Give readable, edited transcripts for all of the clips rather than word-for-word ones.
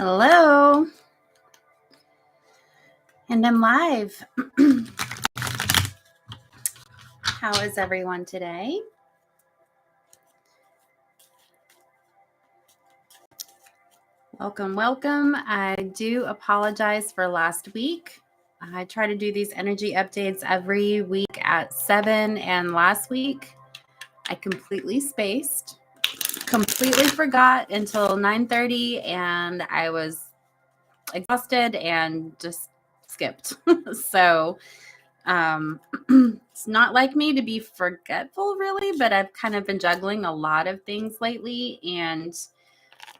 Hello, and I'm live. How is everyone today? Welcome, welcome. I do apologize for last week. I try to do these energy updates every week at 7, and last week I completely spaced, completely forgot until 9:30, and I was exhausted and just skipped. So it's not like me to be forgetful really, but I've kind of been juggling a lot of things lately, and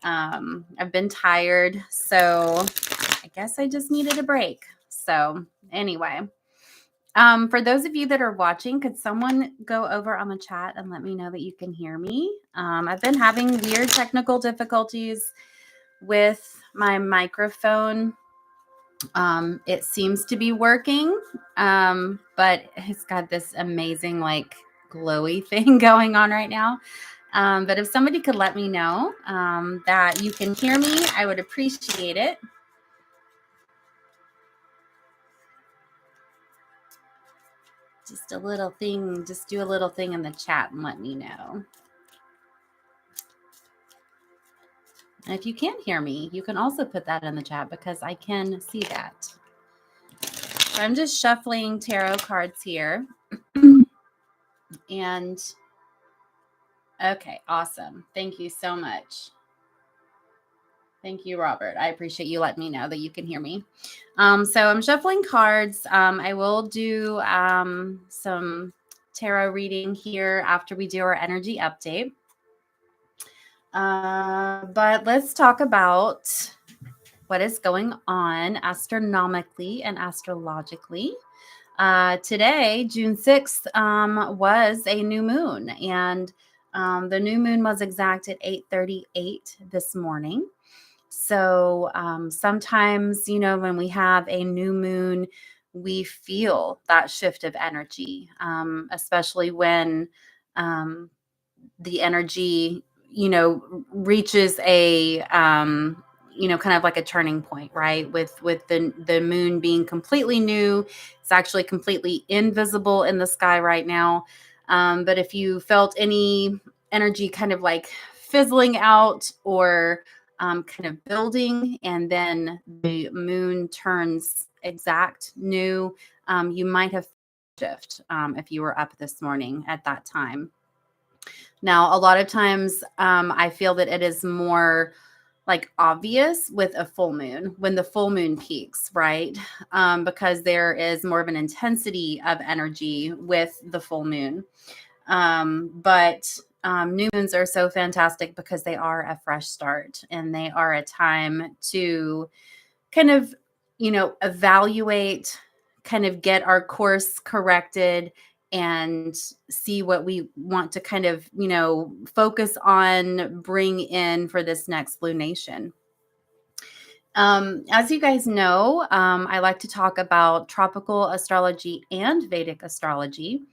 I've been tired, so I guess I just needed a break. So anyway, for those of you that are watching, could someone go over on the chat and let me know that you can hear me? I've been having weird technical difficulties with my microphone. It seems to be working, but it's got this amazing like glowy thing going on right now. But if somebody could let me know that you can hear me, I would appreciate it. Just a little thing, just do a little thing in the chat and let me know. And if you can't hear me, you can also put that in the chat because I can see that. So I'm just shuffling tarot cards here. And okay, awesome. Thank you so much. Thank you, Robert. I appreciate you letting me know that you can hear me. So I'm shuffling cards. I will do some tarot reading here after we do our energy update. But let's talk about what is going on astronomically and astrologically. Today, June 6th, was a new moon, and the new moon was exact at 8:38 this morning. So sometimes, when we have a new moon, we feel that shift of energy, especially when the energy, reaches a, kind of like a turning point, right? With the moon being completely new, it's actually completely invisible in the sky right now. But if you felt any energy kind of like fizzling out or kind of building, and then the moon turns exact new, you might have shift if you were up this morning at that time. Now, a lot of times I feel that it is more like obvious with a full moon when the full moon peaks, right? Because there is more of an intensity of energy with the full moon. But new moons are so fantastic because they are a fresh start, and they are a time to kind of, evaluate, kind of get our course corrected and see what we want to kind of, focus on, bring in for this next lunation. As you guys know, I like to talk about tropical astrology and Vedic astrology.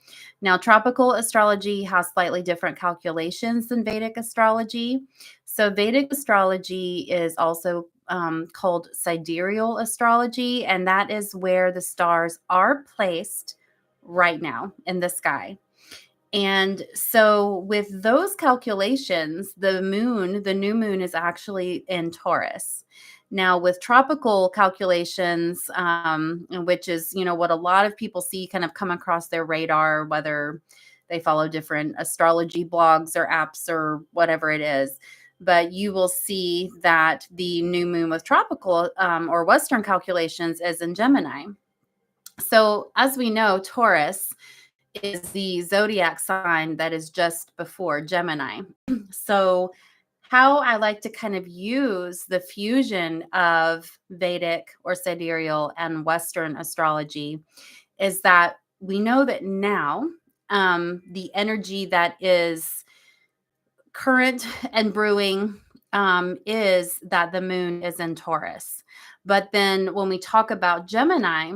Now, tropical astrology has slightly different calculations than Vedic astrology. So Vedic astrology is also called sidereal astrology, and that is where the stars are placed right now in the sky. And so with those calculations, the new moon is actually in Taurus. Now, with tropical calculations, which is, what a lot of people see kind of come across their radar, whether they follow different astrology blogs or apps or whatever it is, but you will see that the new moon with tropical or Western calculations is in Gemini. So as we know, Taurus is the zodiac sign that is just before Gemini. So how I like to kind of use the fusion of Vedic or sidereal and Western astrology is that we know that now the energy that is current and brewing is that the moon is in Taurus. But then when we talk about Gemini,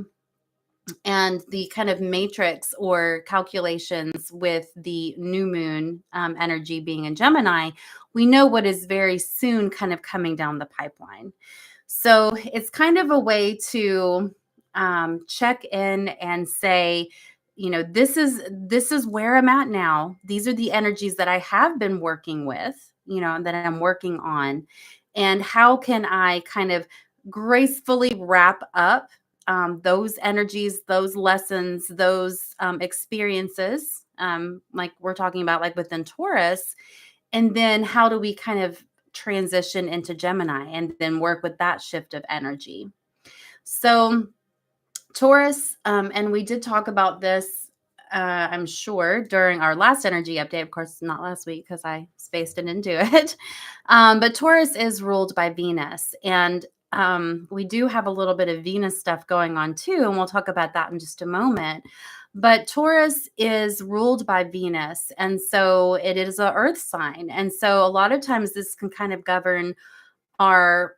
and the kind of matrix or calculations with the new moon energy being in Gemini, we know what is very soon kind of coming down the pipeline. So it's kind of a way to check in and say, this is where I'm at now. These are the energies that I have been working with, that I'm working on, and how can I kind of gracefully wrap up those energies, those lessons, those experiences, like we're talking about, like within Taurus, and then how do we kind of transition into Gemini and then work with that shift of energy. So Taurus, and we did talk about this, I'm sure, during our last energy update. Of course, not last week because I spaced it into it. But Taurus is ruled by Venus. And we do have a little bit of Venus stuff going on too. And we'll talk about that in just a moment. But Taurus is ruled by Venus. And so it is an earth sign. And so a lot of times this can kind of govern our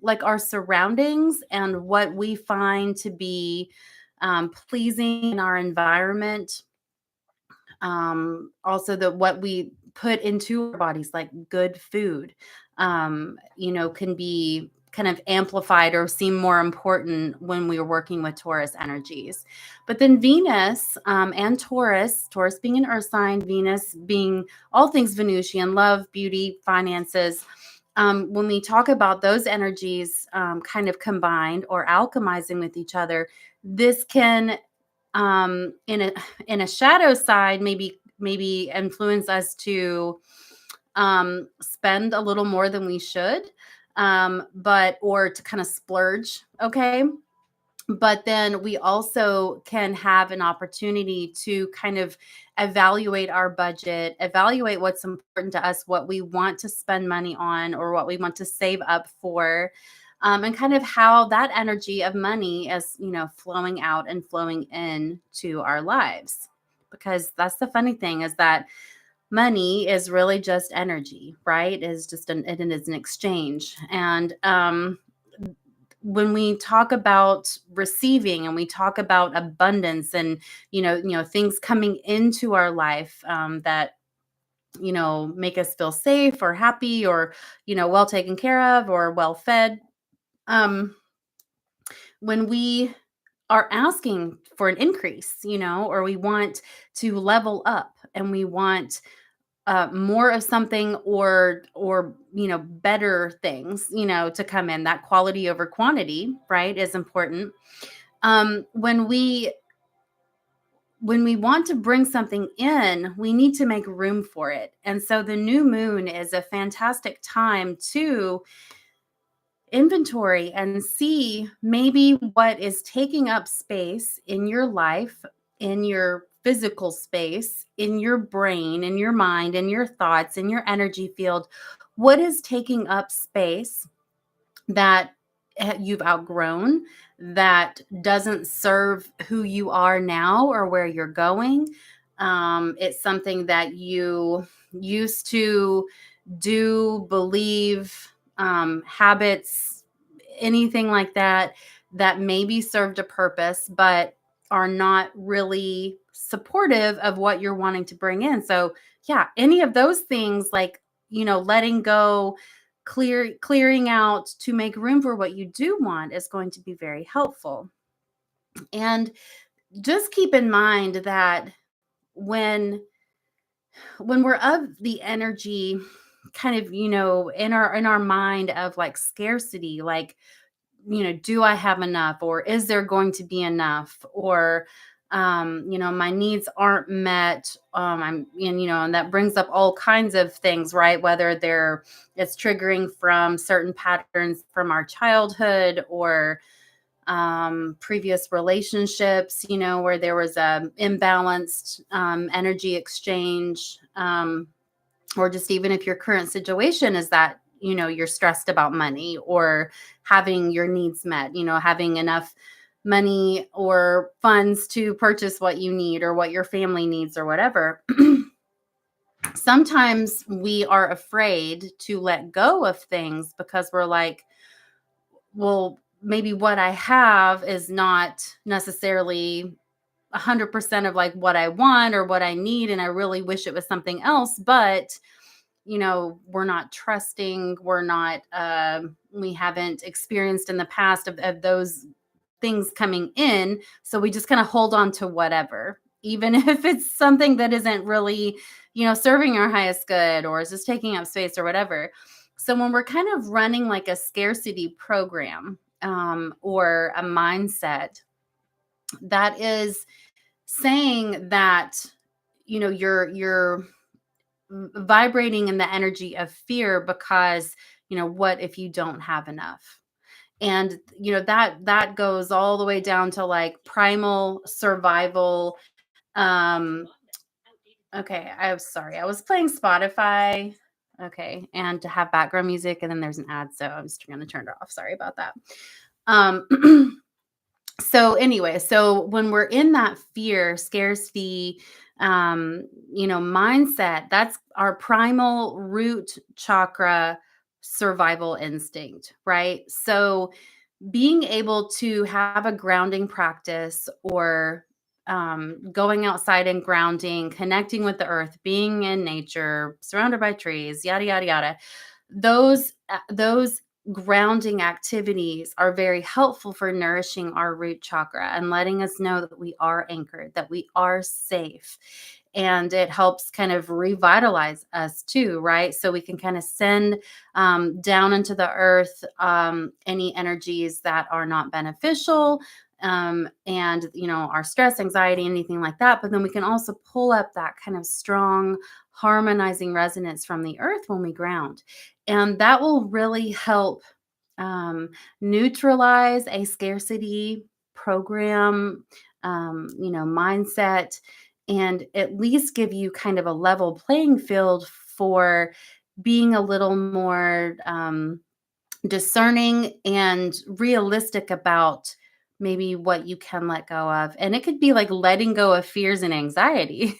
like our surroundings and what we find to be pleasing in our environment. Also, what we put into our bodies, like good food, can be kind of amplified or seem more important when we are working with Taurus energies. But then Venus and Taurus being an earth sign, Venus being all things Venusian, love, beauty, finances. When we talk about those energies kind of combined or alchemizing with each other, this can in a shadow side maybe influence us to spend a little more than we should, or to kind of splurge. Okay. But then we also can have an opportunity to kind of evaluate our budget, evaluate what's important to us, what we want to spend money on, or what we want to save up for, and kind of how that energy of money is, flowing out and flowing in to our lives. Because that's the funny thing, is that money is really just energy, right? It is an exchange. And when we talk about receiving and we talk about abundance and things coming into our life that make us feel safe or happy or well taken care of or well fed, um when we are asking for an increase, or we want to level up and we want more of something, or better things to come in, that quality over quantity, right, is important. When we want to bring something in, we need to make room for it. And so the new moon is a fantastic time to inventory and see maybe what is taking up space in your life, in your physical space, in your brain, in your mind, in your thoughts, in your energy field. What is taking up space that you've outgrown, that doesn't serve who you are now or where you're going? It's something that you used to do, believe, habits, anything like that, that maybe served a purpose, but are not really supportive of what you're wanting to bring in. So, yeah, any of those things, like, letting go, clearing out to make room for what you do want, is going to be very helpful. And just keep in mind that when we're of the energy kind of in our mind of like scarcity, like, do I have enough, or is there going to be enough, or my needs aren't met, and that brings up all kinds of things, right? Whether it's triggering from certain patterns from our childhood, or previous relationships, where there was a imbalanced energy exchange, or just even if your current situation is that, you're stressed about money or having your needs met, having enough money or funds to purchase what you need or what your family needs or whatever. Sometimes we are afraid to let go of things because we're like, well, maybe what I have is not necessarily 100% of like what I want or what I need. And I really wish it was something else, but we're not trusting, we're not, we haven't experienced in the past of those things coming in. So we just kind of hold on to whatever, even if it's something that isn't really, serving our highest good or is just taking up space or whatever. So when we're kind of running like a scarcity program, or a mindset that is saying that, you're vibrating in the energy of fear because, what if you don't have enough? And that goes all the way down to like primal survival. um okay, I'm sorry, I was playing Spotify, okay, and to have background music, and then there's an ad, so I'm just going to turn it off. Sorry about that. um so anyway, so when we're in that fear, scarcity, mindset, that's our primal root chakra survival instinct, right? So being able to have a grounding practice, or going outside and grounding, connecting with the earth, being in nature, surrounded by trees, yada yada yada, those grounding activities are very helpful for nourishing our root chakra and letting us know that we are anchored, that we are safe. And it helps kind of revitalize us too, right? So we can kind of send down into the earth any energies that are not beneficial, and our stress, anxiety, anything like that. But then we can also pull up that kind of strong harmonizing resonance from the earth when we ground, and that will really help neutralize a scarcity program, mindset, and at least give you kind of a level playing field for being a little more discerning and realistic about maybe what you can let go of. And it could be like letting go of fears and anxieties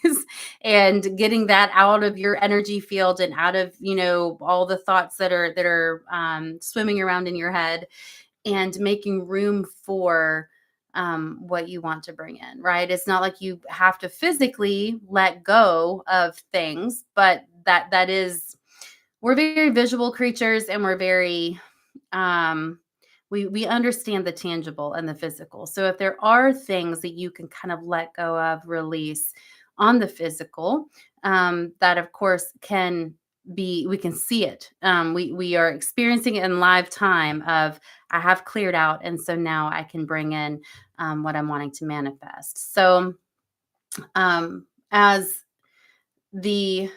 and getting that out of your energy field and out of, all the thoughts that are swimming around in your head, and making room for what you want to bring in, right? It's not like you have to physically let go of things, but that is, we're very visual creatures, and we're very we understand the tangible and the physical. So if there are things that you can kind of let go of, release on the physical, that of course can be, we can see it. We are experiencing it in live time of, I have cleared out, and so now I can bring in what I'm wanting to manifest. So as the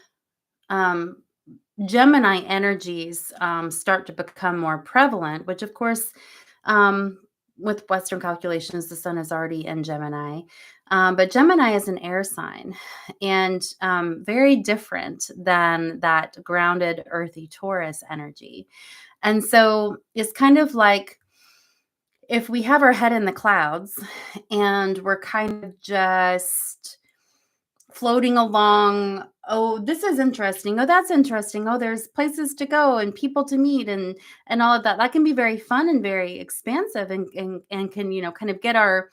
um, Gemini energies start to become more prevalent, which of course, um, with Western calculations, the sun is already in Gemini. But Gemini is an air sign, and very different than that grounded, earthy Taurus energy. And so it's kind of like if we have our head in the clouds and we're kind of just floating along. Oh, this is interesting. Oh, that's interesting. Oh, there's places to go and people to meet, and all of that. That can be very fun and very expansive, and can, kind of get our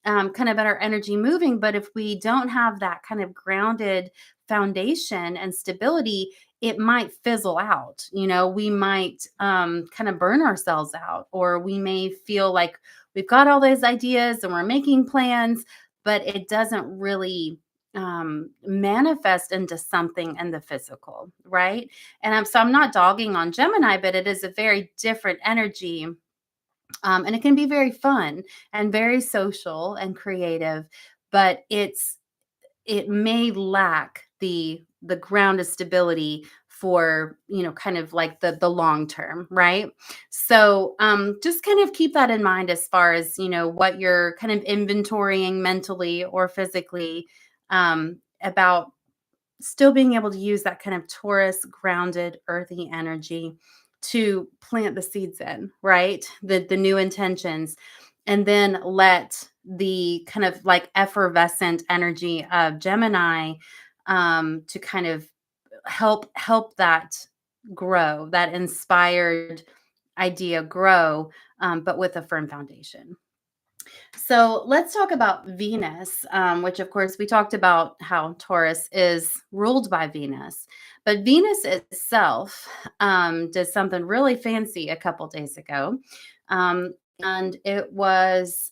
kind of get our energy moving. But if we don't have that kind of grounded foundation and stability, it might fizzle out. We might kind of burn ourselves out, or we may feel like we've got all those ideas and we're making plans, but it doesn't really manifest into something in the physical, right? And I'm not dogging on Gemini, but it is a very different energy, and it can be very fun and very social and creative, but it may lack the ground of stability for, kind of like the long term, right? So just kind of keep that in mind as far as, what you're kind of inventorying mentally or physically, about still being able to use that kind of Taurus grounded earthy energy to plant the seeds in, right? The new intentions, and then let the kind of like effervescent energy of Gemini to kind of help that grow, that inspired idea grow, but with a firm foundation. So let's talk about Venus, which, of course, we talked about how Taurus is ruled by Venus. But Venus itself did something really fancy a couple days ago. And it was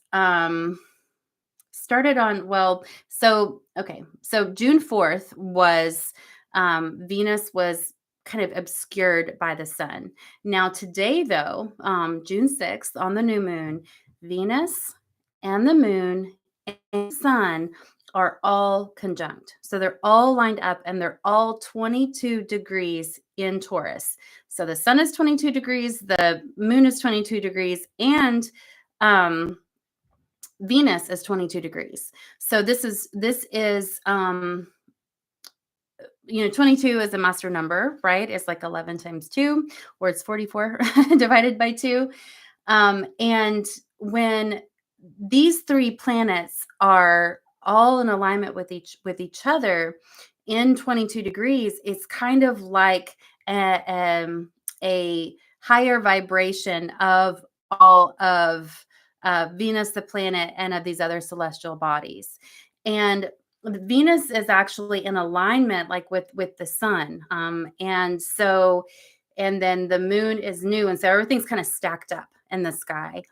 started on, well, so, okay. So June 4th was Venus was kind of obscured by the sun. Now, today, though, June 6th, on the new moon, Venus and the moon and the sun are all conjunct. So they're all lined up and they're all 22 degrees in Taurus. So the sun is 22 degrees, the moon is 22 degrees, and um, Venus is 22 degrees. So this is 22 is a master number, right? It's like 11 times 2, or it's 44 divided by 2. And when these three planets are all in alignment with each other in 22 degrees, it's kind of like a higher vibration of all of Venus, the planet, and of these other celestial bodies. And Venus is actually in alignment, like with the sun, and then the moon is new, and so everything's kind of stacked up in the sky.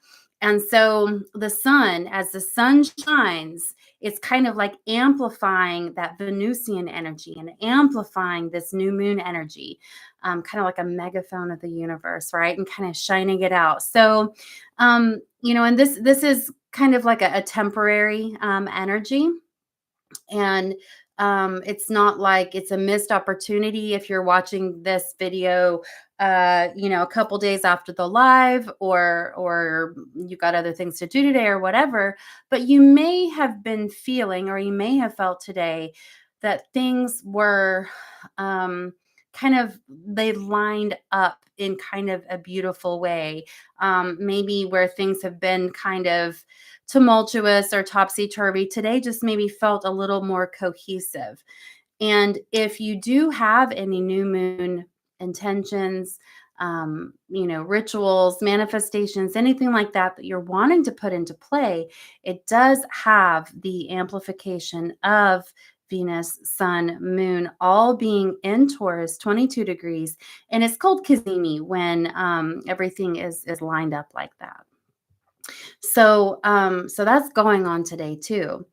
And so the sun, as the sun shines, it's kind of like amplifying that Venusian energy and amplifying this new moon energy, kind of like a megaphone of the universe, right? And kind of shining it out. So, and this is kind of like a temporary energy, and it's not like it's a missed opportunity if you're watching this video a couple days after the live, or you got other things to do today or whatever. But you may have been feeling, or you may have felt today, that things were kind of, they lined up in kind of a beautiful way, maybe where things have been kind of tumultuous or topsy-turvy. Today just maybe felt a little more cohesive. And if you do have any new moon intentions, rituals, manifestations, anything like that that you're wanting to put into play, it does have the amplification of Venus, Sun, Moon, all being in Taurus, 22 degrees. And it's called Kazemi when everything is lined up like that. So that's going on today too.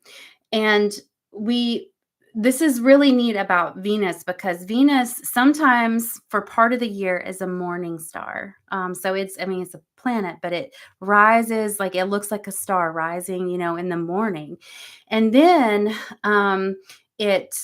And we this is really neat about Venus, because Venus sometimes for part of the year is a morning star. So it's a planet, but it rises, like it looks like a star rising, in the morning. And then it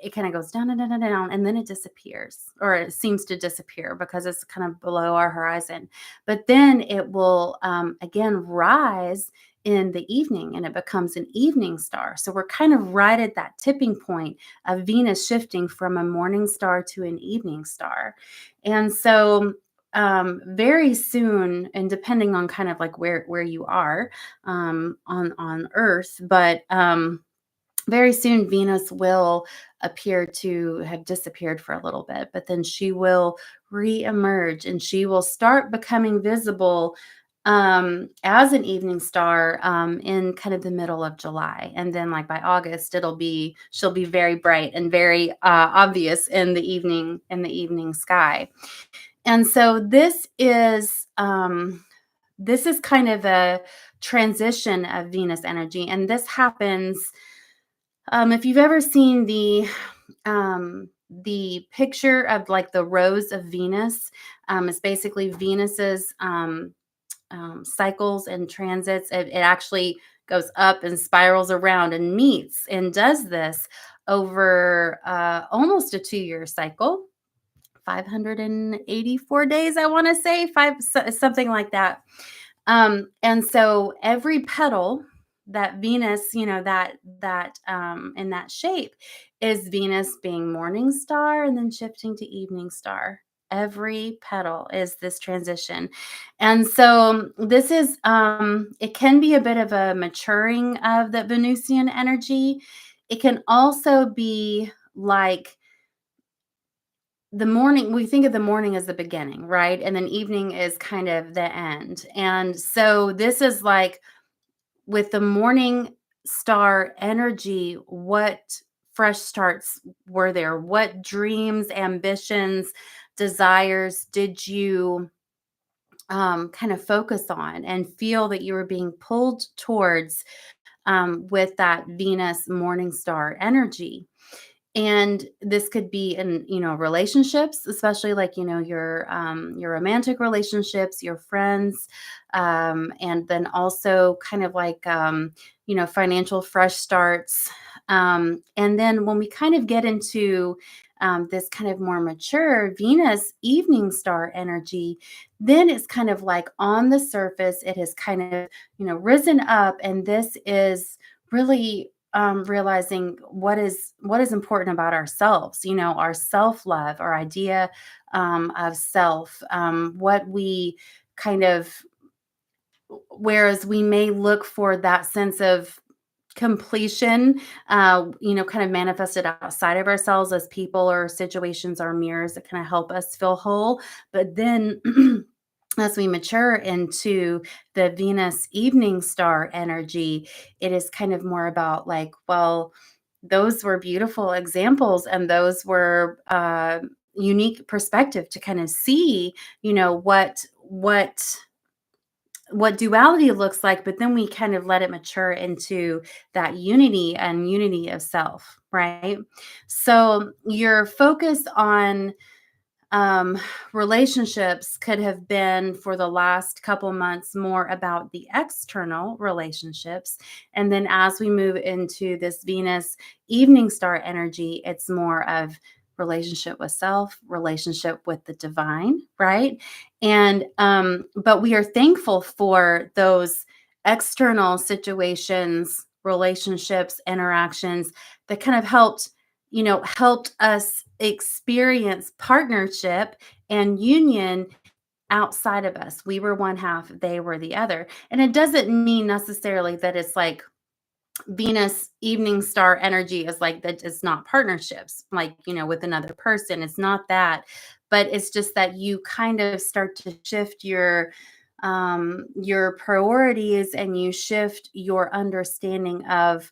it kind of goes down and down and down, and then it disappears, or it seems to disappear because it's kind of below our horizon. But then it will again rise in the evening, and it becomes an evening star. So we're kind of right at that tipping point of Venus shifting from a morning star to an evening star. And so very soon, and depending on kind of like where you are on Earth, but very soon Venus will appear to have disappeared for a little bit, but then she will re-emerge, and she will start becoming visible as an evening star in kind of the middle of July. And then like by August, she'll be very bright and very obvious in the evening sky. And so this is kind of a transition of Venus energy, and this happens if you've ever seen the picture of like the rose of Venus. It's basically Venus's cycles and transits. It actually goes up and spirals around and meets and does this over almost a 2-year cycle, 584 days, I want to say, something like that. And so every petal that Venus, that in that shape, is Venus being morning star and then shifting to evening star. Every petal is this transition. And so this is it can be a bit of a maturing of the Venusian energy. It can also be like the morning, we think of the morning as the beginning, right? And then evening is kind of the end. And so this is like with the morning star energy, what fresh starts were there? What dreams, ambitions, desires did you kind of focus on and feel that you were being pulled towards with that Venus morning star energy? And this could be in, relationships, especially like, your romantic relationships, your friends, and then also kind of like, financial fresh starts. And then when we kind of get into this kind of more mature Venus evening star energy, then it's kind of like on the surface, it has kind of, risen up. And this is really realizing what is important about ourselves, our self-love, our idea of self, what we kind of, whereas we may look for that sense of completion, kind of manifested outside of ourselves as people or situations or mirrors that kind of help us feel whole. But then as we mature into the Venus evening star energy, it is kind of more about like, well, those were beautiful examples and those were unique perspective to kind of see, what duality looks like, but then we kind of let it mature into that unity and unity of self, right? So your focus on um, relationships could have been for the last couple months more about the external relationships. And then as we move into this Venus evening star energy, it's more of relationship with self, relationship with the divine, right? And but we are thankful for those external situations, relationships, interactions that kind of helped us experience partnership and union outside of us. We were one half, they were the other. And it doesn't mean necessarily that it's like Venus evening star energy is like that, it's not partnerships, like, with another person. It's not that, but it's just that you kind of start to shift your priorities and you shift your understanding of,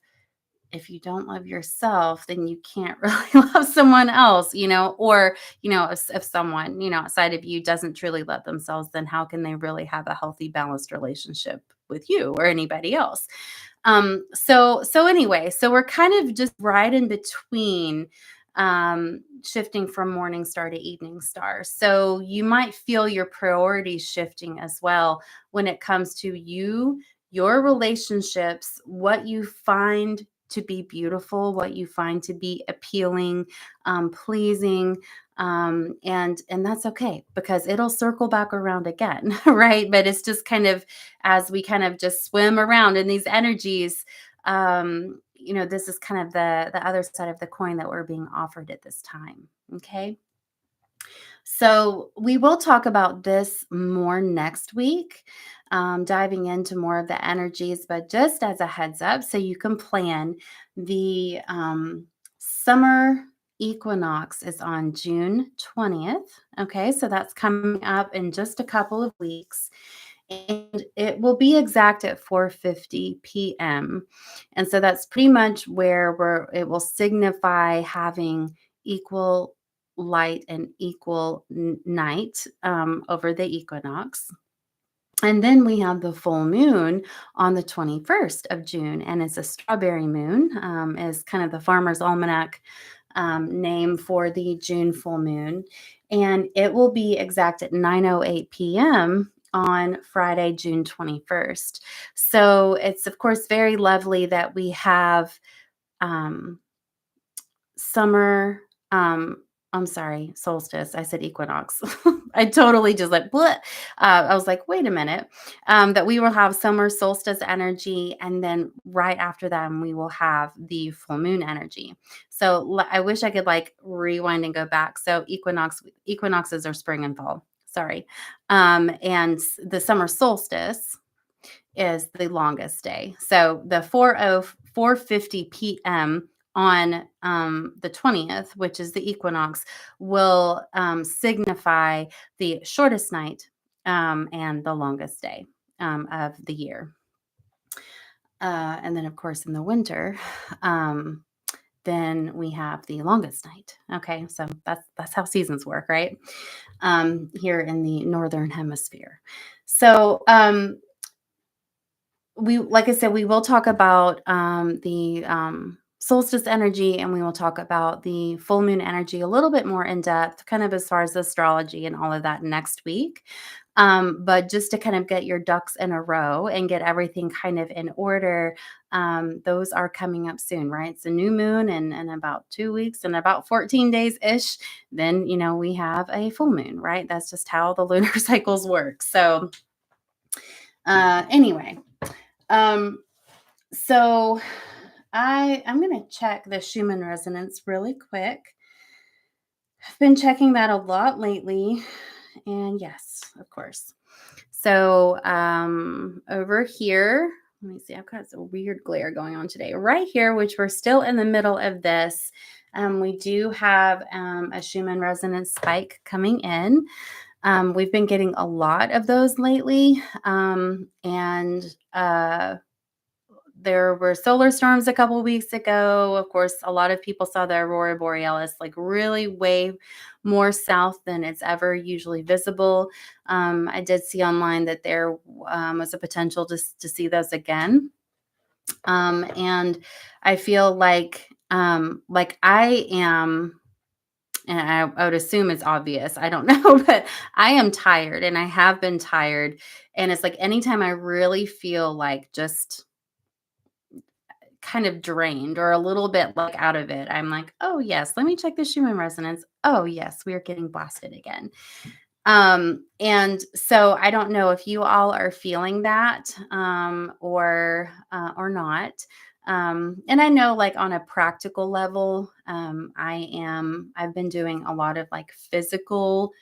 if you don't love yourself, then you can't really love someone else, or, if someone, outside of you doesn't truly love themselves, then how can they really have a healthy, balanced relationship with you or anybody else? So anyway, so we're kind of just right in between shifting from morning star to evening star. So you might feel your priorities shifting as well when it comes to your relationships, what you find to be beautiful, what you find to be appealing, pleasing, and that's okay because it'll circle back around again, right? But it's just kind of as we kind of just swim around in these energies. This is kind of the other side of the coin that we're being offered at this time. Okay. So we will talk about this more next week, diving into more of the energies. But just as a heads up, so you can plan, the summer equinox is on June 20th. Okay, so that's coming up in just a couple of weeks. And it will be exact at 4:50 p.m. And so that's pretty much where it will signify having equal light and equal night over the equinox. And then we have the full moon on the 21st of June, and it's a strawberry moon, is kind of the Farmer's Almanac name for the June full moon. And it will be exact at 9:08 p.m. on Friday, June 21st. So it's, of course, very lovely that we have um, summer. I'm sorry, solstice. I said equinox. I totally just like, what? I was like, wait a minute. That we will have summer solstice energy. And then right after that, we will have the full moon energy. So I wish I could like rewind and go back. So equinoxes are spring and fall. Sorry. And the summer solstice is the longest day. So the 4:50 p.m. on the 20th, which is the equinox, will signify the shortest night and the longest day of the year. And then, of course, in the winter, then we have the longest night. Okay, so that's how seasons work, right? Here in the northern hemisphere. So we, like I said, we will talk about the solstice energy, and we will talk about the full moon energy a little bit more in depth, kind of as far as astrology and all of that next week. But just to kind of get your ducks in a row and get everything kind of in order, those are coming up soon, right? It's a new moon in about 2 weeks and about 14 days ish. Then, we have a full moon, right? That's just how the lunar cycles work. So, anyway, so I'm going to check the Schumann resonance really quick. I've been checking that a lot lately. And yes, of course. So over here, let me see, I've got some weird glare going on today. Right here, which we're still in the middle of this, we do have a Schumann resonance spike coming in. We've been getting a lot of those lately. And there were solar storms a couple weeks ago. Of course, a lot of people saw the aurora borealis like really way more south than it's ever usually visible. I did see online that there was a potential to see those again. And I feel like I am, and I would assume it's obvious. I don't know, but I am tired, and I have been tired. And it's like anytime I really feel like just kind of drained or a little bit like out of it, I'm like, oh yes, let me check the Schumann resonance. Oh yes, we are getting blasted again. And so I don't know if you all are feeling that or not. And I know, like, on a practical level, I've been doing a lot of like physical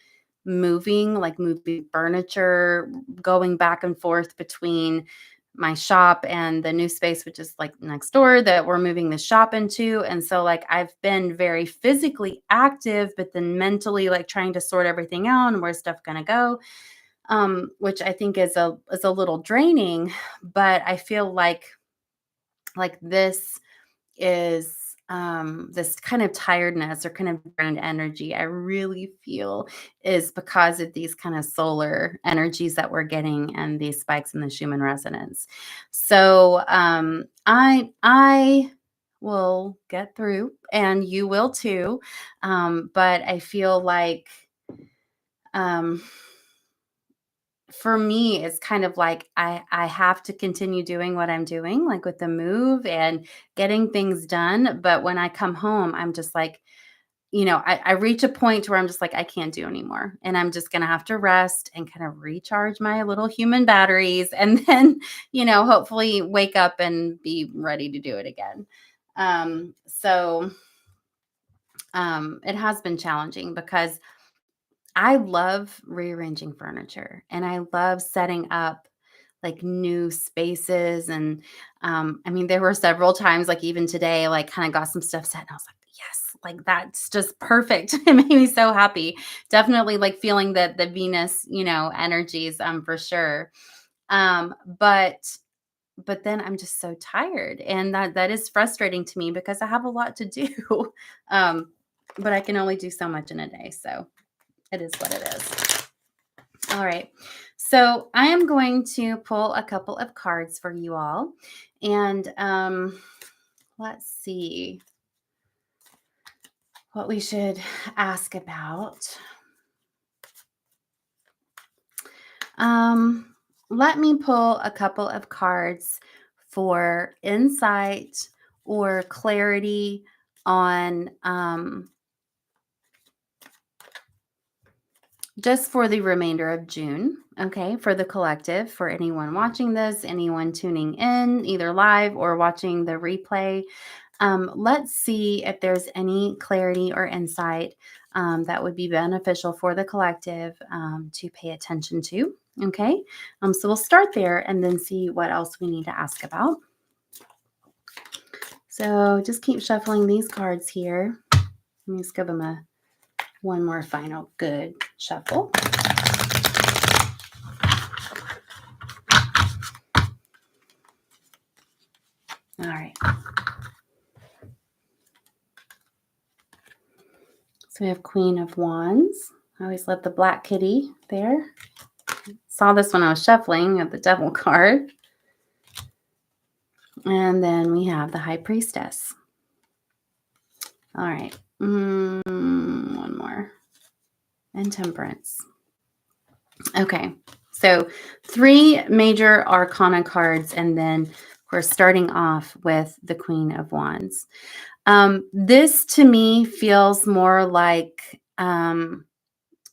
moving, like moving furniture, going back and forth between my shop and the new space, which is like next door that we're moving the shop into. And so, like, I've been very physically active, but then mentally like trying to sort everything out and where's stuff gonna go. Which I think is a little draining, but I feel like this is this kind of tiredness or kind of drained energy I really feel is because of these kind of solar energies that we're getting and these spikes in the Schumann resonance. So I will get through, and you will too. But I feel like um for me, it's kind of like I have to continue doing what I'm doing, like with the move and getting things done. But when I come home, I'm just like, I reach a point where I'm just like, I can't do anymore. And I'm just going to have to rest and kind of recharge my little human batteries and then, hopefully wake up and be ready to do it again. So it has been challenging because I love rearranging furniture and I love setting up like new spaces. And I mean, there were several times, like even today, like kind of got some stuff set and I was like, yes, like that's just perfect. It made me so happy. Definitely like feeling the Venus, energies for sure. Um, but but then I'm just so tired. And that is frustrating to me because I have a lot to do. um, but I can only do so much in a day. So it is what it is. All right. So I am going to pull a couple of cards for you all. And let's see what we should ask about. Let me pull a couple of cards for insight or clarity on just for the remainder of June, okay, for the collective, for anyone watching this, anyone tuning in, either live or watching the replay. Let's see if there's any clarity or insight that would be beneficial for the collective to pay attention to, okay? So we'll start there and then see what else we need to ask about. So just keep shuffling these cards here. Let me just give them one more final good shuffle. All right. So we have Queen of Wands. I always love the black kitty there. Saw this when I was shuffling of the Devil card. And then we have the High Priestess. All right. One more. And Temperance. Okay. So 3 major arcana cards, and then we're starting off with the Queen of Wands. This to me feels more like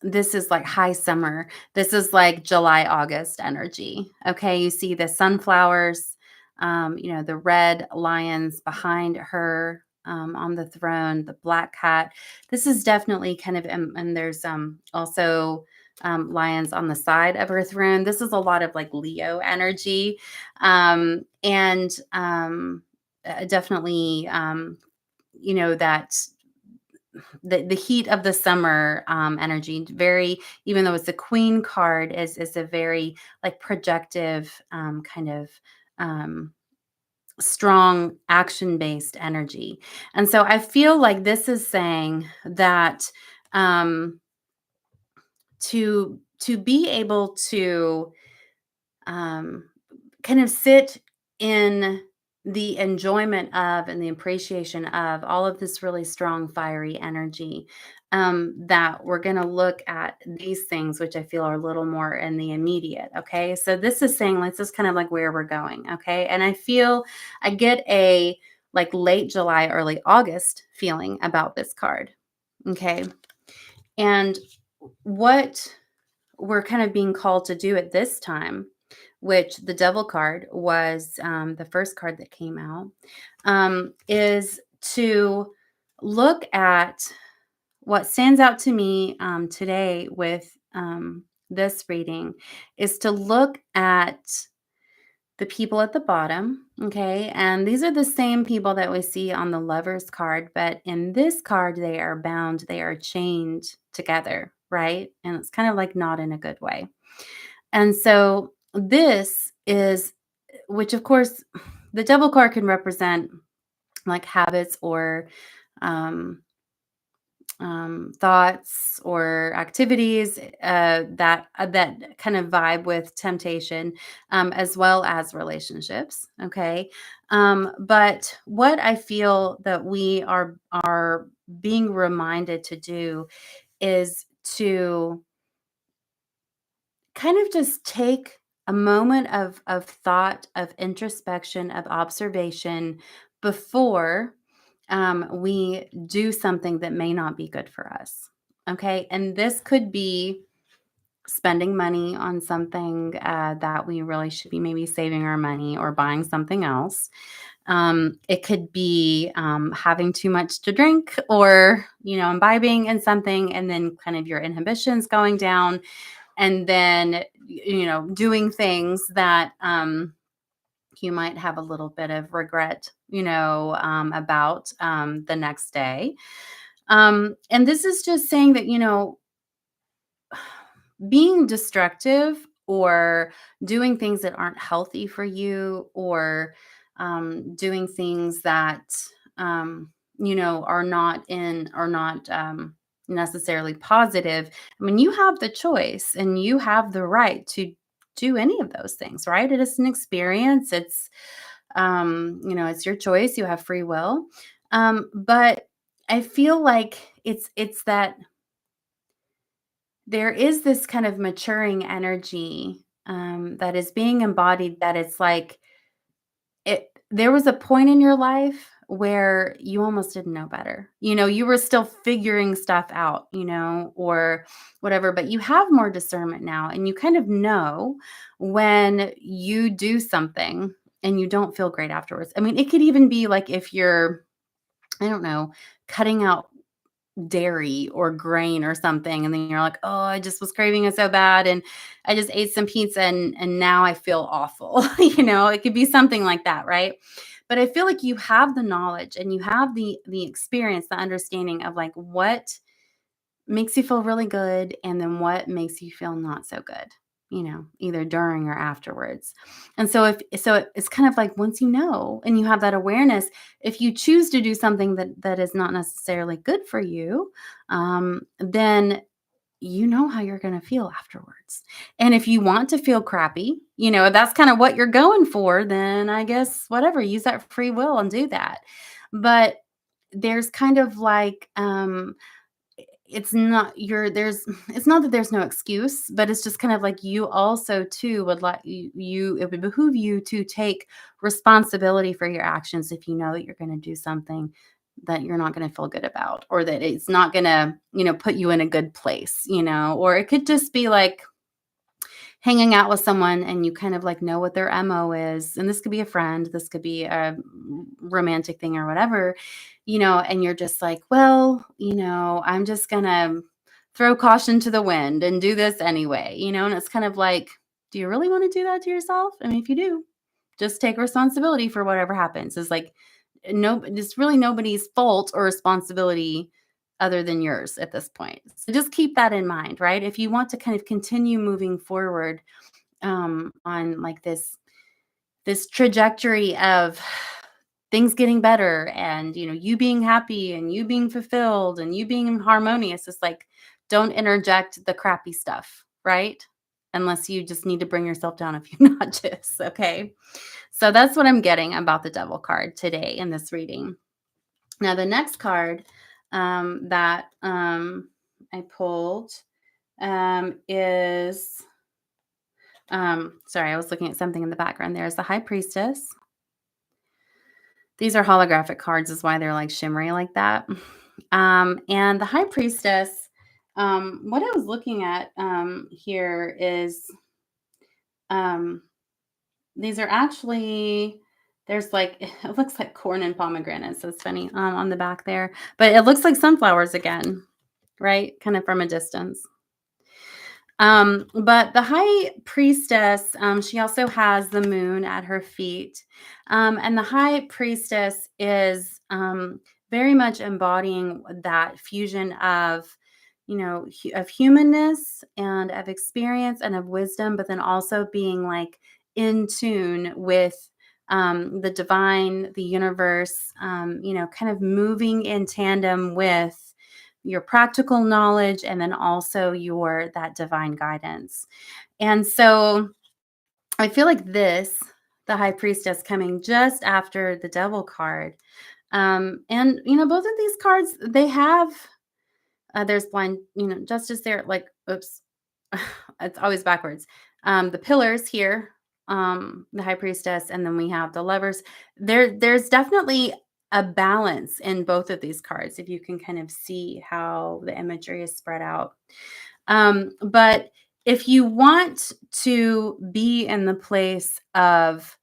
this is like high summer. This is like July, August energy. Okay. You see the sunflowers, the red lions behind her on the throne, the black cat. This is definitely kind of, and there's also lions on the side of her throne. This is a lot of like Leo energy. And definitely, that the heat of the summer energy, very, even though it's a queen card, is a very like projective kind of strong action based energy. And so I feel like this is saying that to be able to kind of sit in the enjoyment of and the appreciation of all of this really strong fiery energy, that we're going to look at these things which I feel are a little more in the immediate. Okay, so this is saying this is kind of like where we're going. Okay, and I feel I get a like late July, early August feeling about this card. Okay, and what we're kind of being called to do at this time, which the Devil card was the first card that came out, is to look at what stands out to me today with this reading is to look at the people at the bottom. Okay. And these are the same people that we see on the Lovers card, but in this card, they are bound, they are chained together. Right. And it's kind of like not in a good way. And so this is, which of course, the Devil card can represent like habits or um, thoughts or activities that kind of vibe with temptation, as well as relationships. Okay, but what I feel that we are being reminded to do is to kind of just take a moment of thought, of introspection, of observation before we do something that may not be good for us. Okay. And this could be spending money on something that we really should be maybe saving our money or buying something else. It could be having too much to drink or, imbibing in something and then kind of your inhibitions going down. And then, doing things that you might have a little bit of regret, about the next day. And this is just saying that, being destructive or doing things that aren't healthy for you or doing things that, are not necessarily positive. I mean, you have the choice and you have the right to do any of those things, right? It is an experience. It's your choice. You have free will. But I feel like it's that there is this kind of maturing energy that is being embodied, that it's like there was a point in your life where you almost didn't know better. You were still figuring stuff out, or whatever, but you have more discernment now and you kind of know when you do something and you don't feel great afterwards. I mean, it could even be like if you're, I don't know, cutting out dairy or grain or something, and then you're like, oh, I just was craving it so bad and I just ate some pizza and now I feel awful. It could be something like that, right? But I feel like you have the knowledge and you have the experience, the understanding of like what makes you feel really good and then what makes you feel not so good, either during or afterwards. And so it's kind of like once you know and you have that awareness, if you choose to do something that is not necessarily good for you, then you know how you're going to feel afterwards. And if you want to feel crappy, if that's kind of what you're going for, then I guess whatever, use that free will and do that. But there's kind of like it's not your there's it's not that there's no excuse, but it's just kind of like you also too would like you it would behoove you to take responsibility for your actions if you know that you're going to do something that you're not going to feel good about, or that it's not going to, put you in a good place, or it could just be like hanging out with someone and you kind of like know what their MO is. And this could be a friend, this could be a romantic thing or whatever, and you're just like, well, I'm just going to throw caution to the wind and do this anyway, and it's kind of like, do you really want to do that to yourself? I mean, if you do, just take responsibility for whatever happens. It's like, no, it's really nobody's fault or responsibility other than yours at this point. So just keep that in mind, right? If you want to kind of continue moving forward on like this trajectory of things getting better and you being happy and you being fulfilled and you being harmonious, it's like don't interject the crappy stuff, right? Unless you just need to bring yourself down a few notches, okay? So that's what I'm getting about the Devil card today in this reading. Now, the next card that I pulled is, sorry, I was looking at something in the background. There's the High Priestess. These are holographic cards, is why they're like shimmery like that. And the High Priestess, what I was looking at here is these are actually, there's like, it looks like corn and pomegranates. So it's funny on the back there, but it looks like sunflowers again, right? Kind of from a distance. But the High Priestess, she also has the moon at her feet. And the High Priestess is very much embodying that fusion of, of humanness and of experience and of wisdom, but then also being like in tune with the divine, the universe, kind of moving in tandem with your practical knowledge and then also your that divine guidance. And so I feel like the High Priestess coming just after the Devil card. And both of these cards, they have there's blind, justice there, like, oops, it's always backwards. The pillars here, the High Priestess, and then we have the Lovers. There's definitely a balance in both of these cards, if you can kind of see how the imagery is spread out. But if you want to be in the place of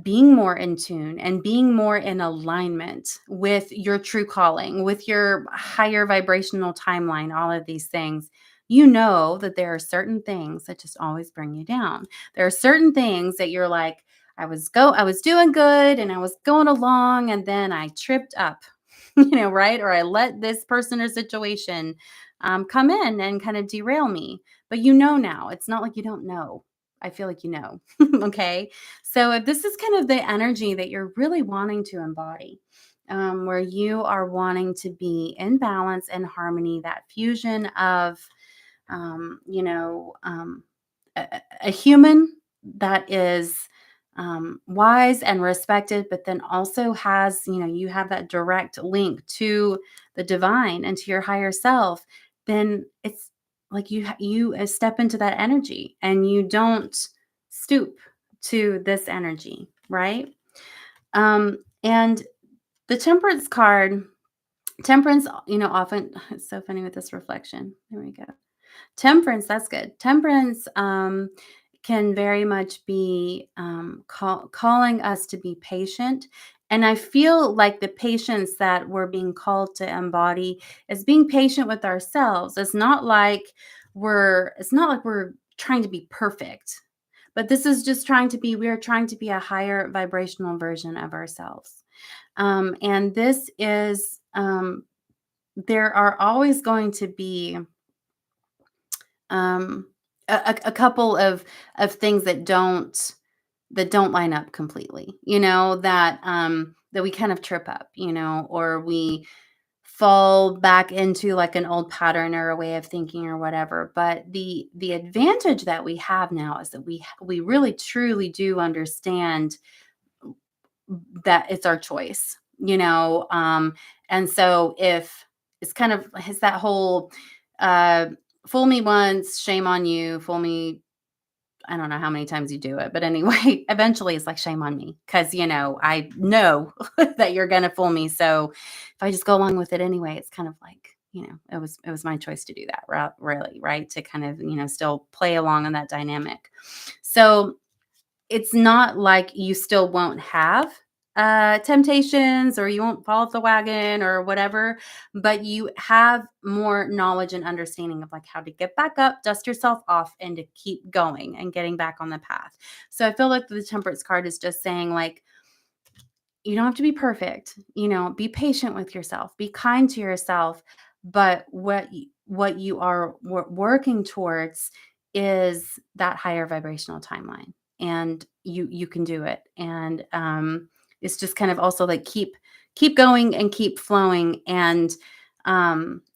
being more in tune and being more in alignment with your true calling, with your higher vibrational timeline, all of these things, you know that there are certain things that just always bring you down. There are certain things that you're like, I was doing good and I was going along and then I tripped up, right? Or I let this person or situation come in and kind of derail me. But now, it's not like you don't know. I feel like okay? So if this is kind of the energy that you're really wanting to embody, where you are wanting to be in balance and harmony, that fusion of, a human that is wise and respected, but then also has, you have that direct link to the divine and to your higher self, then it's like you step into that energy and you don't stoop to this energy, right? And the Temperance card, temperance, often, it's so funny with this reflection. There we go. Temperance, that's good. Temperance can very much be calling us to be patient. And I feel like the patience that we're being called to embody is being patient with ourselves. It's not like we're trying to be perfect, But this is just we are trying to be a higher vibrational version of ourselves. And this is, there are always going to be um, a couple of things that don't line up completely, that we kind of trip up, or we fall back into like an old pattern or a way of thinking or whatever. But the advantage that we have now is that we really truly do understand that it's our choice, and so if it's kind of it's that whole uh fool me once, shame on you, fool me, I don't know how many times you do it, but anyway, eventually it's like shame on me because I know that you're gonna fool me. So if I just go along with it anyway, it's kind of like, it was my choice to do that, really, right? To kind of, still play along in that dynamic. So it's not like you still won't have temptations, or you won't fall off the wagon or whatever, but you have more knowledge and understanding of like how to get back up, dust yourself off, and to keep going and getting back on the path. So I feel like the Temperance card is just saying like, you don't have to be perfect, be patient with yourself, be kind to yourself, but what you are working towards is that higher vibrational timeline, and you can do it. And it's just kind of also like keep going and keep flowing, and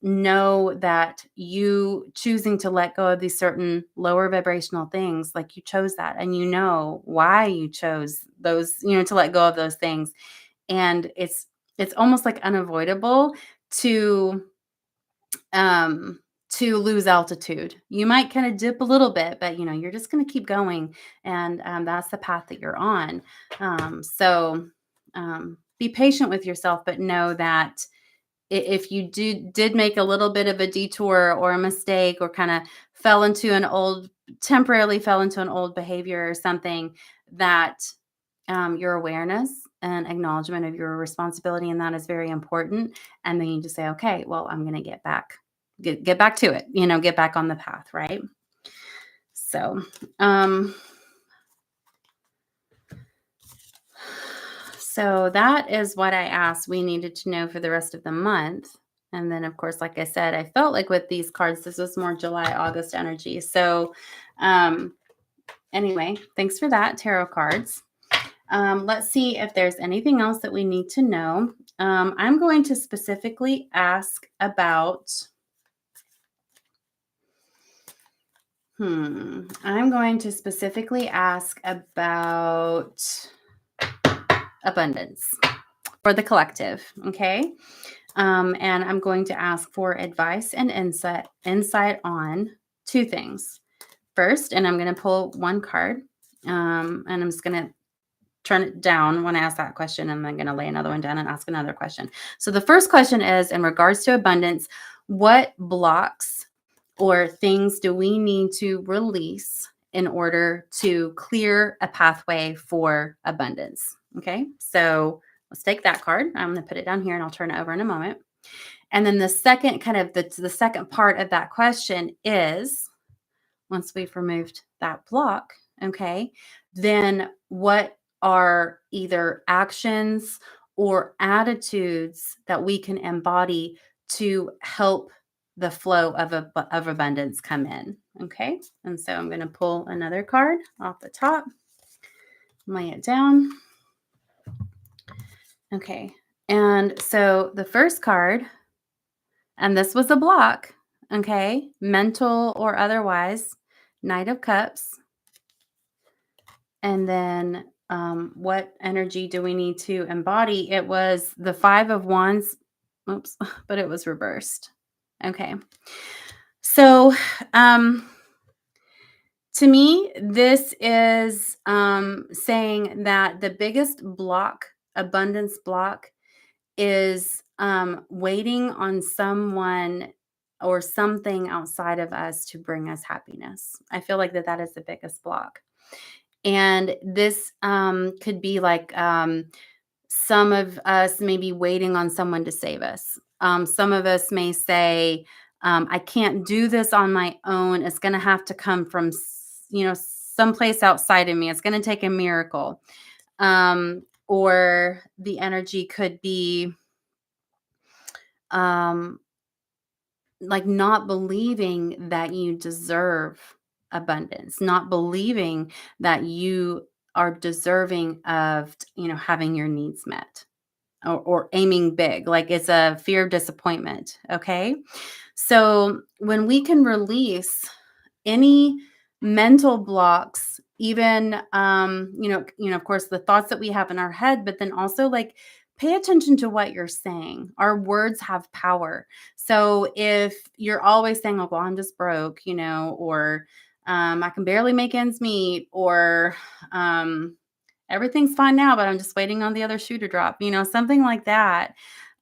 know that you choosing to let go of these certain lower vibrational things, like you chose that, and you know why you chose those, to let go of those things. And it's almost like unavoidable to um to lose altitude. You might kind of dip a little bit, but you're just going to keep going, and that's the path that you're on. So be patient with yourself, but know that if you did make a little bit of a detour or a mistake, or kind of temporarily fell into an old behavior or something, that your awareness and acknowledgement of your responsibility in that is very important. And then you just say, okay, well, I'm going to get back to it, get back on the path. Right. So, so that is what I asked we needed to know for the rest of the month. And then, of course, like I said, I felt like with these cards, this was more July, August energy. So, anyway, thanks for that, tarot cards. Let's see if there's anything else that we need to know. I'm going to specifically ask about. I'm going to specifically ask about abundance for the collective. Okay. And I'm going to ask for advice and insight on two things. First, and I'm going to pull one card, and I'm just going to turn it down when I ask that question, and I'm going to lay another one down and ask another question. So the first question is, in regards to abundance, what blocks or things do we need to release in order to clear a pathway for abundance? Okay, so let's take that card. I'm going to put it down here, and I'll turn it over in a moment. And then the second kind of the second part of that question is, once we've removed that block, okay, then what are either actions or attitudes that we can embody to help the flow of abundance come in? Okay, and so I'm going to pull another card off the top, lay it down. Okay, and so the first card, and this was a block, okay, mental or otherwise, Knight of Cups. And then what energy do we need to embody? It was the Five of Wands. Oops, but it was reversed. Okay. So to me, this is saying that the biggest block, abundance block, is waiting on someone or something outside of us to bring us happiness. I feel like that is the biggest block. And this could be like some of us may be waiting on someone to save us. Some of us may say, I can't do this on my own. It's going to have to come from, someplace outside of me. It's going to take a miracle. Or the energy could be um, like not believing that you deserve abundance, not believing that you are deserving of, having your needs met, or aiming big, like it's a fear of disappointment. Okay. So when we can release any mental blocks, even of course the thoughts that we have in our head, but then also like pay attention to what you're saying. Our words have power. So if you're always saying, oh well, I'm just broke, or I can barely make ends meet, or everything's fine now, but I'm just waiting on the other shoe to drop, something like that.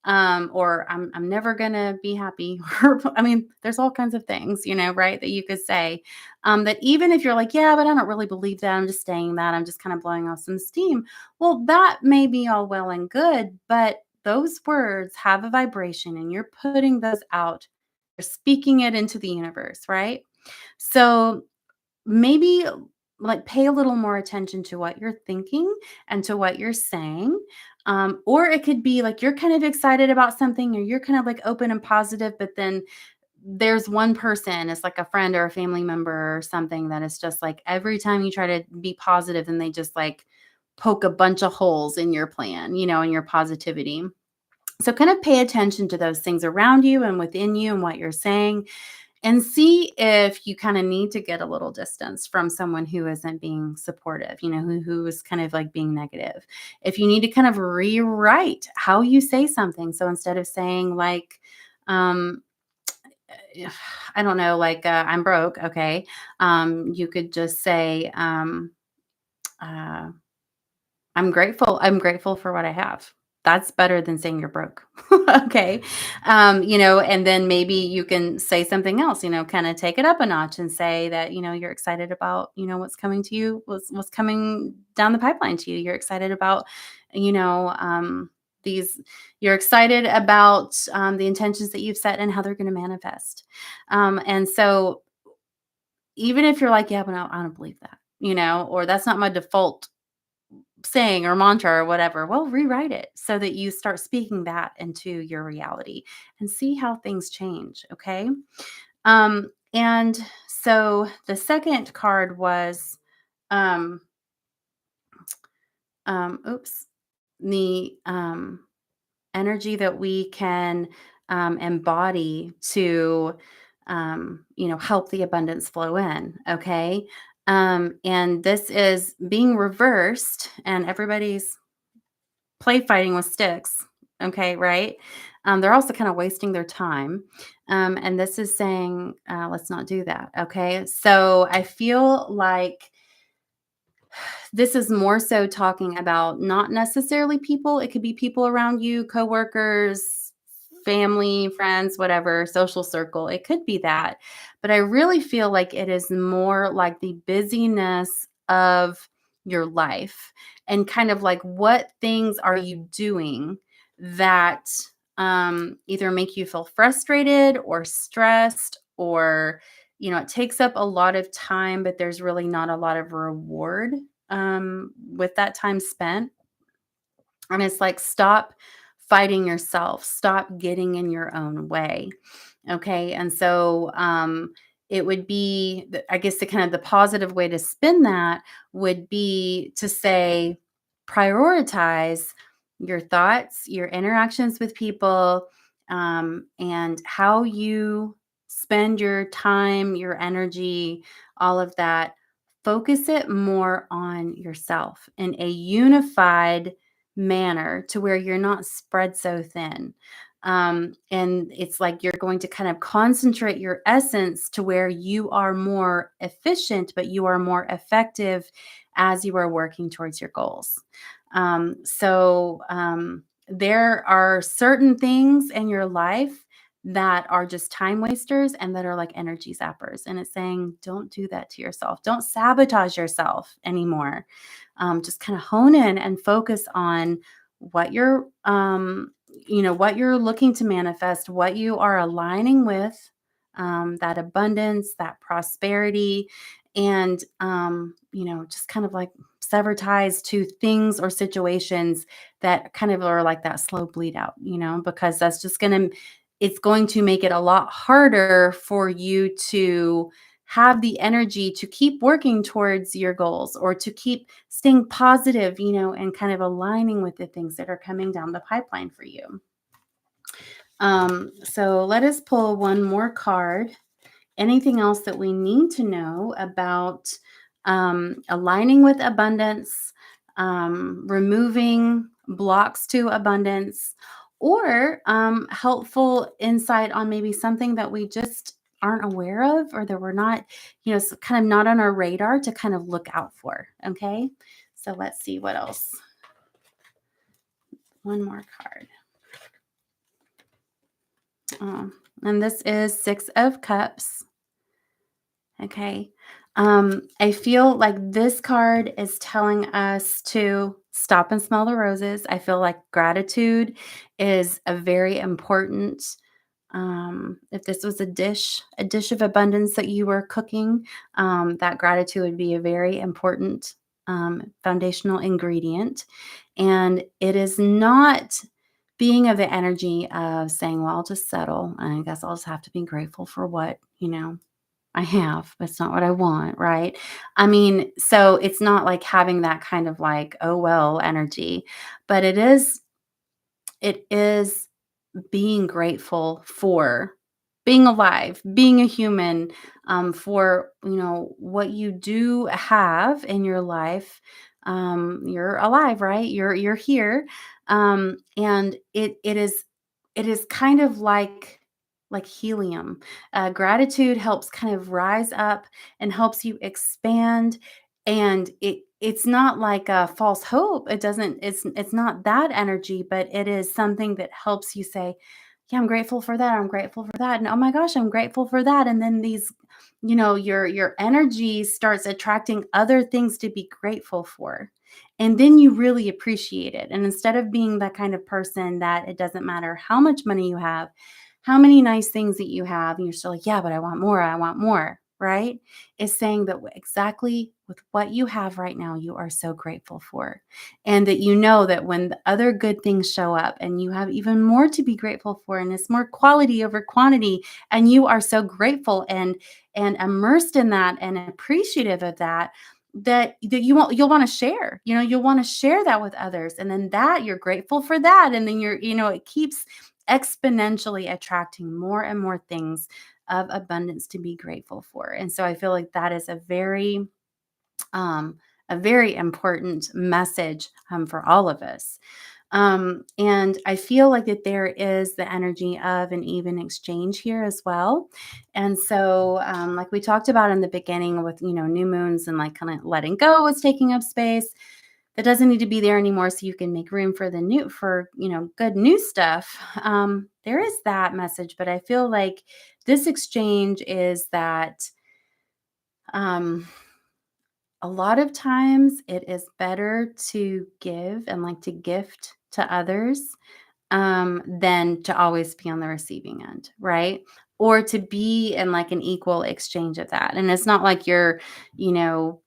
Or I'm never gonna be happy. Or I mean, there's all kinds of things, right, that you could say. That even if you're like, yeah, but I don't really believe that, I'm just saying that, I'm just kind of blowing off some steam. Well, that may be all well and good, but those words have a vibration and you're putting those out. You're speaking it into the universe, right? So maybe like pay a little more attention to what you're thinking and to what you're saying. Or it could be like you're kind of excited about something, or you're kind of like open and positive, but then there's one person, it's like a friend or a family member or something, that is just like every time you try to be positive, and they just like poke a bunch of holes in your plan, in your positivity. So kind of pay attention to those things around you and within you and what you're saying, and see if you kind of need to get a little distance from someone who isn't being supportive, who is kind of like being negative. If you need to kind of rewrite how you say something. So instead of saying like, um, I don't know, like, I'm broke. Okay. You could just say, uh, I'm grateful. I'm grateful for what I have. That's better than saying you're broke. Okay. And then maybe you can say something else, kind of take it up a notch and say that, you're excited about, what's coming to you, what's coming down the pipeline to you. You're excited about, you know, these, you're excited about the intentions that you've set and how they're going to manifest. And so even if you're like, yeah, but no, I don't believe that, or that's not my default saying or mantra or whatever, well, rewrite it so that you start speaking that into your reality and see how things change. Okay. And so the second card was, um, oops, the energy that we can embody to, help the abundance flow in. Okay. And this is being reversed, and everybody's play fighting with sticks. Okay, right? They're also kind of wasting their time. And this is saying, let's not do that. Okay. So I feel like this is more so talking about not necessarily people. It could be people around you, coworkers, family, friends, whatever, social circle. It could be that. But I really feel like it is more like the busyness of your life, and kind of like what things are you doing that either make you feel frustrated or stressed, or it takes up a lot of time, but there's really not a lot of reward with that time spent. And it's like, stop fighting yourself, stop getting in your own way. Okay. And so it would be, I guess, the kind of the positive way to spin that would be to say, prioritize your thoughts, your interactions with people, and how you spend your time, your energy, all of that. Focus it more on yourself in a unified manner, to where you're not spread so thin. And it's like you're going to kind of concentrate your essence to where you are more efficient, but you are more effective as you are working towards your goals. There are certain things in your life that are just time wasters and that are like energy zappers. And it's saying, don't do that to yourself. Don't sabotage yourself anymore. Just kind of hone in and focus on what what you're looking to manifest, what you are aligning with, that abundance, that prosperity, and just kind of like sever ties to things or situations that kind of are like that slow bleed out, because that's just it's going to make it a lot harder for you to have the energy to keep working towards your goals or to keep staying positive, and kind of aligning with the things that are coming down the pipeline for you. So let us pull one more card. Anything else that we need to know about aligning with abundance, removing blocks to abundance, or helpful insight on maybe something that we just aren't aware of, or that we're not, kind of not on our radar to kind of look out for. Okay. So let's see what else. One more card. And this is Six of Cups. Okay. I feel like this card is telling us to stop and smell the roses. I feel like gratitude is a very important. If this was a dish of abundance that you were cooking, that gratitude would be a very important foundational ingredient. And it is not being of the energy of saying, well, I'll just settle. I guess I'll just have to be grateful for what, I have, but it's not what I want, right? I mean, so it's not like having that kind of like, oh well energy, but it is being grateful for being alive, being a human, for what you do have in your life. You're alive, right? You're here, and it is kind of like helium. Gratitude helps kind of rise up and helps you expand, and it's not like a false hope. It's not that energy, but it is something that helps you say, yeah, I'm grateful for that. I'm grateful for that. And oh my gosh, I'm grateful for that. And then your energy starts attracting other things to be grateful for. And then you really appreciate it. And instead of being that kind of person that it doesn't matter how much money you have, how many nice things that you have, and you're still like, yeah, but I want more, right? Is saying that exactly with what you have right now, you are so grateful for. And that you know that when the other good things show up and you have even more to be grateful for, and it's more quality over quantity, and you are so grateful and immersed in that and appreciative of that, that you'll want to share. You'll want to share that with others, and then that you're grateful for that, and then it keeps exponentially attracting more and more things of abundance to be grateful for. And so I feel like that is um a very important message for all of us. And I feel like that there is the energy of an even exchange here as well. And so, like we talked about in the beginning with, new moons and like kind of letting go was taking up space. That doesn't need to be there anymore, so you can make room for good new stuff. There is that message, but I feel like this exchange is that um, a lot of times it is better to give and like to gift to others than to always be on the receiving end, right? Or to be in like an equal exchange of that. And it's not like you're,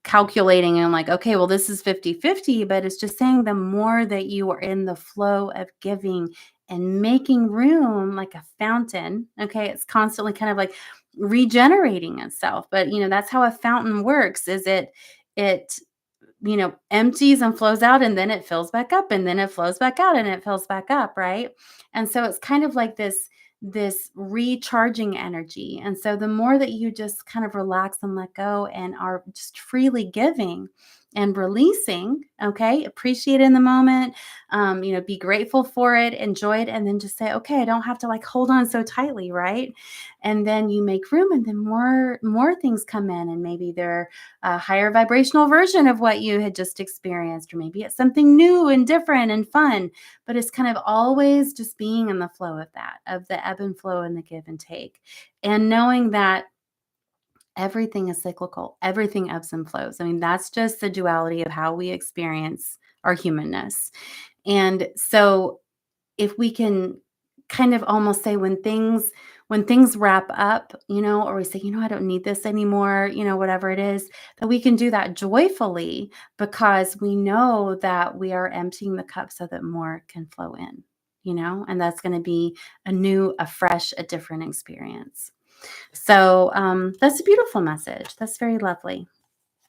calculating and like, okay, well, this is 50-50, but it's just saying the more that you are in the flow of giving and making room like a fountain, okay, it's constantly kind of like regenerating itself. But, that's how a fountain works, is it empties and flows out, and then it fills back up, and then it flows back out, and it fills back up, right? And so it's kind of like this recharging energy. And so the more that you just kind of relax and let go and are just freely giving and releasing, okay, appreciate in the moment, be grateful for it, enjoy it, and then just say, okay, I don't have to like hold on so tightly, right? And then you make room, and then more things come in, and maybe they're a higher vibrational version of what you had just experienced, or maybe it's something new and different and fun. But it's kind of always just being in the flow of that, of the ebb and flow and the give and take, and knowing that everything is cyclical, everything ebbs and flows. I mean, that's just the duality of how we experience our humanness. And so if we can kind of almost say, when things wrap up, or we say, I don't need this anymore, whatever it is, that we can do that joyfully because we know that we are emptying the cup so that more can flow in, and that's going to be a new, a fresh, a different experience. So that's a beautiful message. That's very lovely.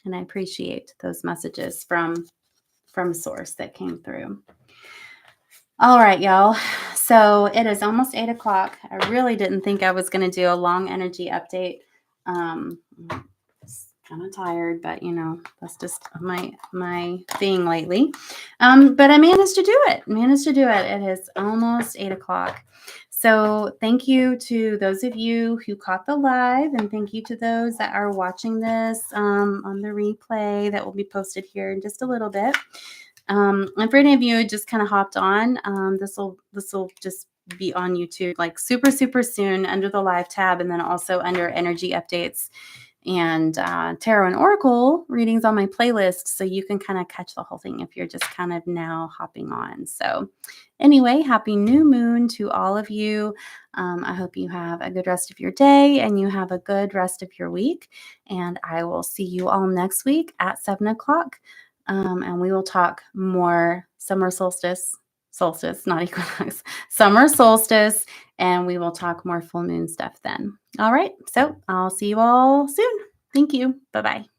And I appreciate those messages from source that came through. All right, y'all. So it is almost 8 o'clock. I really didn't think I was going to do a long energy update. Kind of tired, but that's just my thing lately. But I managed to do it. It is almost 8 o'clock. So thank you to those of you who caught the live, and thank you to those that are watching this on the replay that will be posted here in just a little bit. And for any of you who just kind of hopped on, this will just be on YouTube like super, super soon under the live tab, and then also under energy updates and tarot and oracle readings on my playlist, so you can kind of catch the whole thing if you're just kind of now hopping on. So anyway, happy new moon to all of you. I hope you have a good rest of your day and you have a good rest of your week. And I will see you all next week at 7 o'clock. And we will talk more summer solstice, not equinox, summer solstice, and we will talk more full moon stuff then. All right. So I'll see you all soon. Thank you. Bye-bye.